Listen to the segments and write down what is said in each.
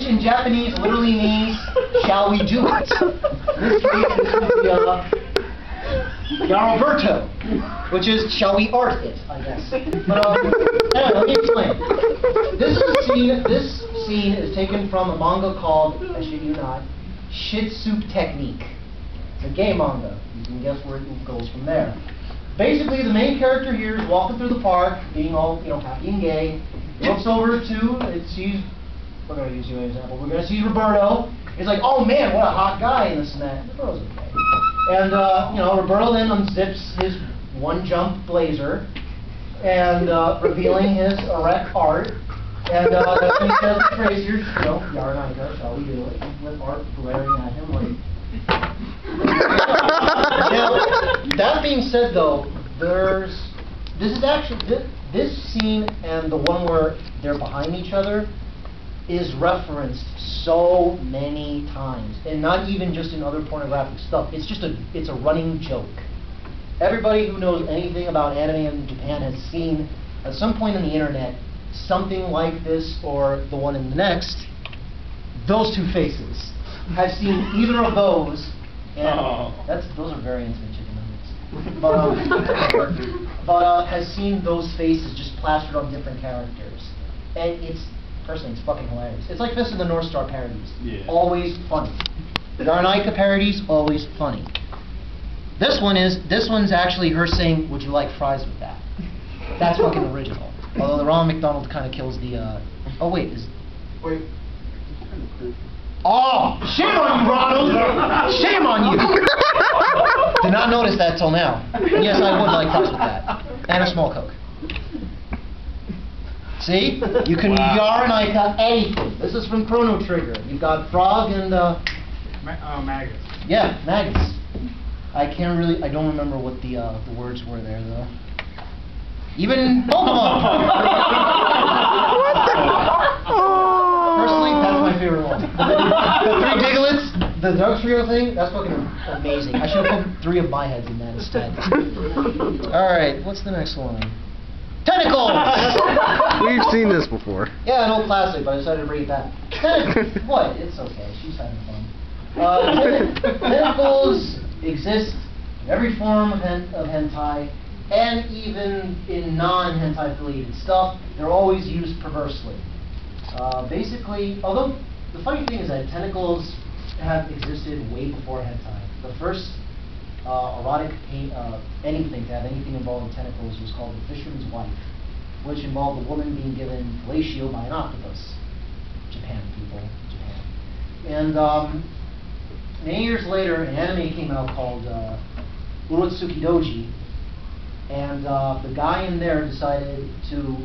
in Japanese literally means, shall we do it? In this case, this is the Yaroberto, which is, shall we art it, I guess. But anyway, let me explain. This scene is taken from a manga called, I shit you not, Shitsup Technique. It's a gay manga. You can guess where it goes from there. Basically, the main character here is walking through the park, being all, happy and gay. He looks over to, sees, we're going to use you as an example, we're going to see Roberto. He's like, oh man, what a hot guy, and this and that. Roberto's okay. And, Roberto then unzips his one-jump blazer, and revealing his erect art. And then he says the phrase here, Yaranaka, shall we do it? With art glaring at him like... Now, that being said, though, this scene and the one where they're behind each other is referenced so many times, and not even just in other pornographic stuff. It's a running joke. Everybody who knows anything about anime in Japan has seen at some point on the internet something like this or the one in the next. Those two faces. I've seen either of those. And those are very intimate chicken nuggets. But has seen those faces just plastered on different characters. And personally, it's fucking hilarious. It's like Fist of the North Star parodies. Yeah. Always funny. The Garnaika parodies, always funny. This one's actually her saying, would you like fries with that? That's fucking original. Although the Ronald McDonald kind of kills the, Wait. Oh, shame on you, Ronald! Shame on you! Did not notice that till now. Yes, I would like fries with that. And a small Coke. See? You can Yaranaka anything. This is from Chrono Trigger. You've got Frog and, Magus. Yeah, Magus. I don't remember what the words were there, though. Even Pokemon! Personally, that's my favorite one. The 3 Diglets, the Dark Trio thing, that's fucking amazing. I should have put 3 of my heads in that instead. Alright, what's the next one? Tentacles! We've seen this before. Yeah, an old classic, but I decided to bring it back. Tentacles! What? It's okay, she's having fun. Tentacles exist in every form of hentai, and even in non-hentai affiliated stuff. They're always used perversely. Basically, although the funny thing is that tentacles have existed way before hentai. The first erotic anything to have anything involving tentacles was called The Fisherman's Wife, which involved a woman being given fellatio by an octopus. Japan, people, Japan. And many years later, an anime came out called Urotsuki Doji, and the guy in there decided to,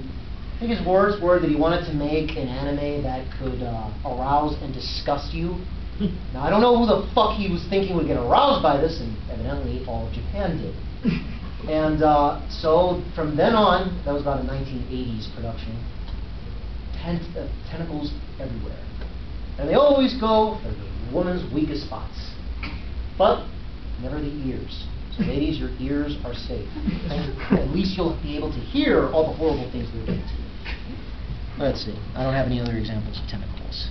I think his words were that he wanted to make an anime that could arouse and disgust you. Now, I don't know who the fuck he was thinking would get aroused by this, and evidently all of Japan did. And so from then on, that was about a 1980s production, tentacles everywhere. And they always go for the woman's weakest spots, but never the ears. So ladies, your ears are safe. At least you'll be able to hear all the horrible things they're doing to you. Let's see. I don't have any other examples of tentacles.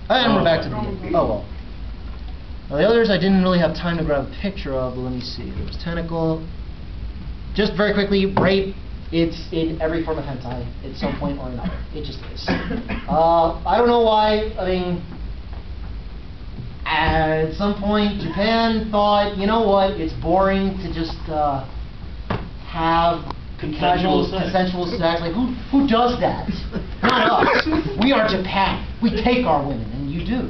And we're back to the beginning. Oh well. Now the others I didn't really have time to grab a picture of, but let me see. There was tentacle. Just very quickly, rape. It's in every form of hentai at some point or another. It just is. I don't know why. I mean, at some point, Japan thought, you know what? It's boring to just have consensual sex. Like, who does that? Not us. We are Japan. We take our women, and you do.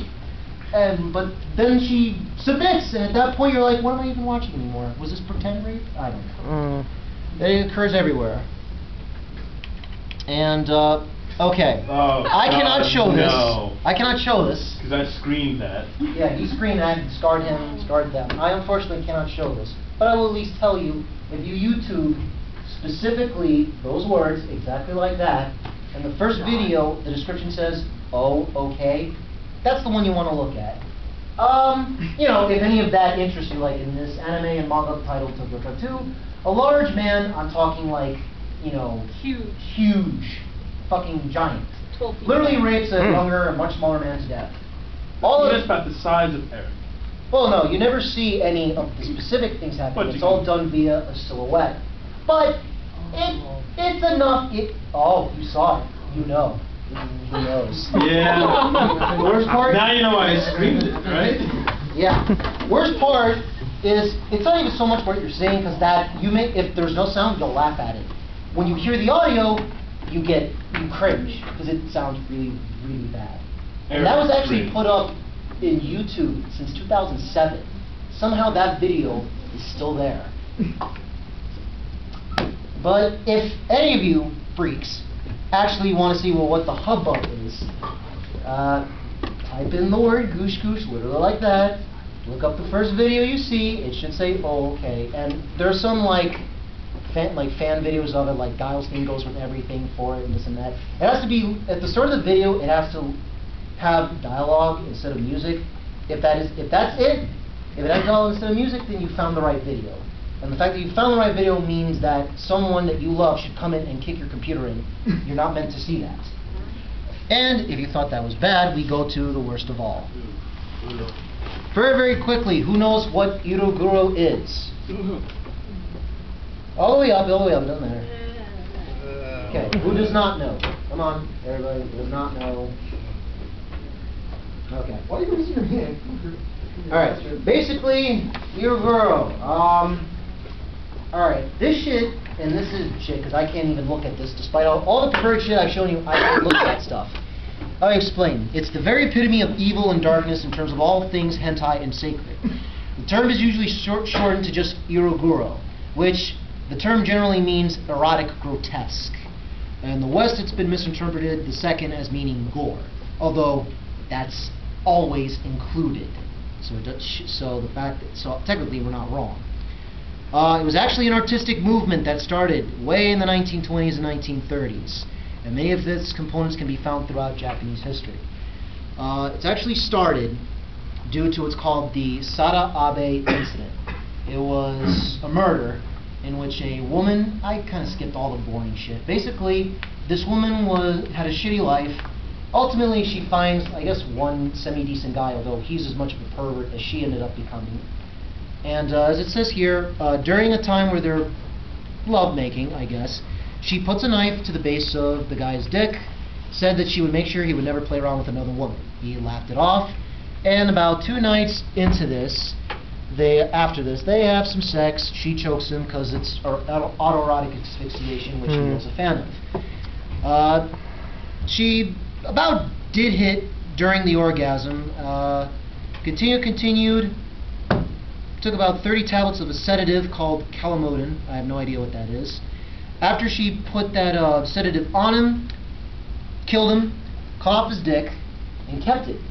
But then she submits, and at that point, you're like, what am I even watching anymore? Was this pretend rape? I don't know. It occurs everywhere. And, okay. I cannot show this. I cannot show this. Because I screened that. Yeah, he screened that and scarred him, scarred them. I unfortunately cannot show this. But I will at least tell you, if you YouTube specifically those words, exactly like that, and the first video, the description says, oh, okay, that's the one you want to look at. You know, if any of that interests you, like in this anime and manga titled Tokyo Tattoo, a large man, I'm talking like, you know, huge, fucking giant, literally rapes a younger and much smaller man to death. All Just about the size of Eric. Well, no, you never see any of the specific things happening. But It's you all can- done via a silhouette. But it's enough. Oh, you saw it. You know. Who knows? Yeah. The worst part? Now you know why I screamed it, right? Yeah. Worst part is it's not even so much what you're saying, because that if there's no sound, you'll laugh at it. When you hear the audio, you cringe because it sounds really, really bad. And that was actually put up in YouTube since 2007. Somehow that video is still there. But if any of you freaks actually want to see what the hubbub is, type in the word goosh goosh, literally like that. Look up the first video you see. It should say, oh, okay. And there's some fan videos of it, like Giles thing goes with everything for it and this and that. It has to be, at the start of the video, it has to have dialogue instead of music. If that's it, if it has dialogue instead of music, then you found the right video. And the fact that you found the right video means that someone that you love should come in and kick your computer in. You're not meant to see that. And if you thought that was bad, we go to the worst of all. Very, very quickly, who knows what Iroguro is? All the way up, it doesn't matter. Okay, who does not know? Come on, everybody, who does not know? Okay. Why are you raising your hand? Alright, basically, Iroguro. Alright, this shit, and this is shit, because I can't even look at this, despite all the preferred shit I've shown you, I can't look at that stuff. I'll explain. It's the very epitome of evil and darkness in terms of all things hentai and sacred. The term is usually shortened to just Iroguro, which the term generally means erotic grotesque. In the West, it's been misinterpreted, the second, as meaning gore, although that's always included. So technically, we're not wrong. It was actually an artistic movement that started way in the 1920s and 1930s, and many of its components can be found throughout Japanese history. It's actually started due to what's called the Sada Abe incident. It was a murder in which a woman, I kind of skipped all the boring shit. Basically, this woman had a shitty life. Ultimately, she finds, I guess, one semi-decent guy, although he's as much of a pervert as she ended up becoming. And as it says here, during a time where they're lovemaking, I guess, she puts a knife to the base of the guy's dick, said that she would make sure he would never play around with another woman. He laughed it off, and about 2 nights into this, after this, they have some sex. She chokes him because it's autoerotic asphyxiation, which he was a fan of. She about did hit during the orgasm. Continued. Took about 30 tablets of a sedative called Calamodin. I have no idea what that is. After she put that sedative on him, killed him, cut off his dick, and kept it.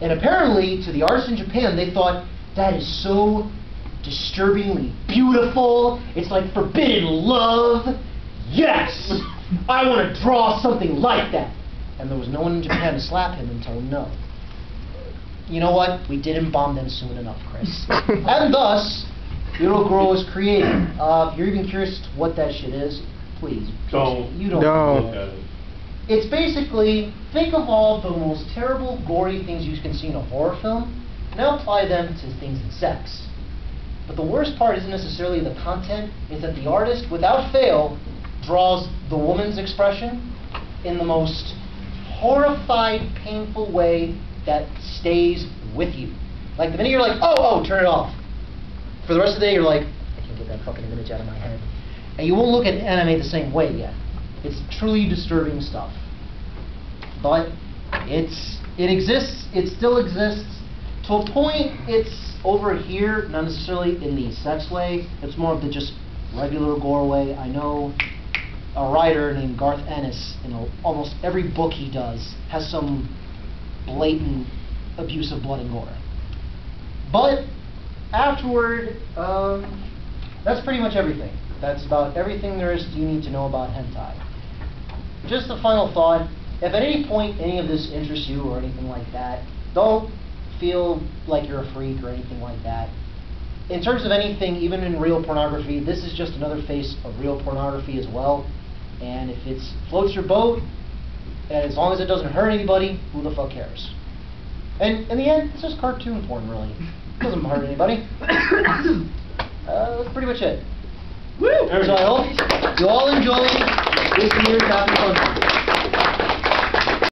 And apparently, to the artists in Japan, they thought, that is so disturbingly beautiful. It's like forbidden love. Yes! I want to draw something like that. And there was no one in Japan to slap him and tell him no. You know what? We didn't bomb them soon enough, Chris. And thus, Iroguro was created. If you're even curious to what that shit is, please. You don't. Look at it. It's basically, think of all the most terrible, gory things you can see in a horror film. Now apply them to things in sex. But the worst part isn't necessarily the content, it's that the artist, without fail, draws the woman's expression in the most horrified, painful way that stays with you. Like the minute you're like, oh, turn it off. For the rest of the day, you're like, I can't get that fucking image out of my head. And you won't look at anime the same way yet. It's truly disturbing stuff. But it exists, it still exists. To a point, it's over here, not necessarily in the sex way. It's more of the just regular gore way. I know a writer named Garth Ennis, almost every book he does has some blatant abuse of blood and gore. But afterward, that's pretty much everything. That's about everything there is you need to know about hentai. Just a final thought, if at any point any of this interests you or anything like that, don't feel like you're a freak or anything like that. In terms of anything, even in real pornography, this is just another face of real pornography as well. And if it floats your boat, And as long as it doesn't hurt anybody, who the fuck cares? And in the end, it's just cartoon porn, really. It doesn't hurt anybody. That's pretty much it. Woo! So I hope you all enjoy this year's Happy Fun.